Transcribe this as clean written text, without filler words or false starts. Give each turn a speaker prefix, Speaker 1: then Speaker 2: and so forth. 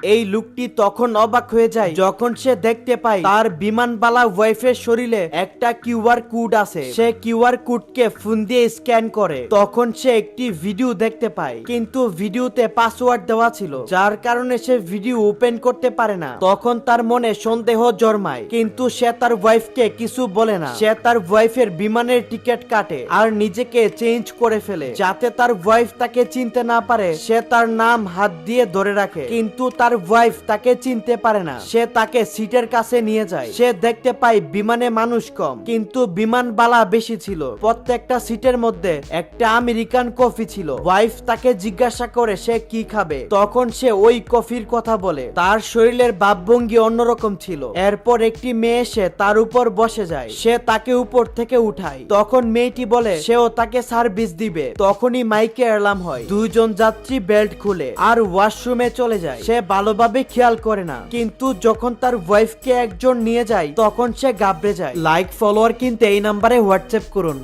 Speaker 1: এই লোকটি তখন অবাক হয়ে যায় যখন সে দেখতে পায় তার বিমানবালা ওয়াইফের শরীরে একটা কিউআর কোড আছে। সে কিউআর কোডকে ফোন দিয়ে স্ক্যান করে, তখন সে একটি ভিডিও দেখতে পায়, কিন্তু ভিডিওতে পাসওয়ার্ড দেওয়া ছিল, যার কারণে সে ভিডিও ওপেন করতে পারে না। তখন তার মনে সন্দেহ জন্মায়, কিন্তু সে তার ওয়াইফকে কিছু বলে না। সে তার ওয়াইফের বিমানের টিকিট কাটে আর নিজেকে চেঞ্জ করে ফেলে যাতে তার ওয়াইফ তাকে চিনতে না পারে। সে তার নাম হাত দিয়ে ধরে রাখে, কিন্তু তার ওয়াইফ তাকে চিনতে পারে না। সে তাকে সিটের কাছে নিয়ে যায়। সে দেখতে পায় বিমানে মানুষ কম, কিন্তু বিমানবালা বেশি ছিল। প্রত্যেকটা সিটের মধ্যে একটা আমেরিকান কফি ছিল। ওয়াইফ তাকে জিজ্ঞাসা করে সে কি খাবে, তখন সে ওই কফির কথা বলে। তার শরীরের ভাবভঙ্গি অন্যরকম ছিল। এরপর একটি মেয়ে এসে তার উপর বসে যায়। সে তাকে উপর থেকে উঠায়। তখন মেয়েটি বলে সেও তাকে সার্ভিস দিবে। তখনই মাইকে অ্যালার্ম হয়। দুইজন যাত্রী বেল্ট খুলে আর ওয়াশরুমে চলে যায়। সে ভালোভাবে খেয়াল করে না, কিন্তু যখন তার ওয়াইফকে একজন নিয়ে যায় তখন সে ঘাবড়ে যায়। লাইক ফলোয়ার কিনতে এই নাম্বারে হোয়াটসঅ্যাপ করুন।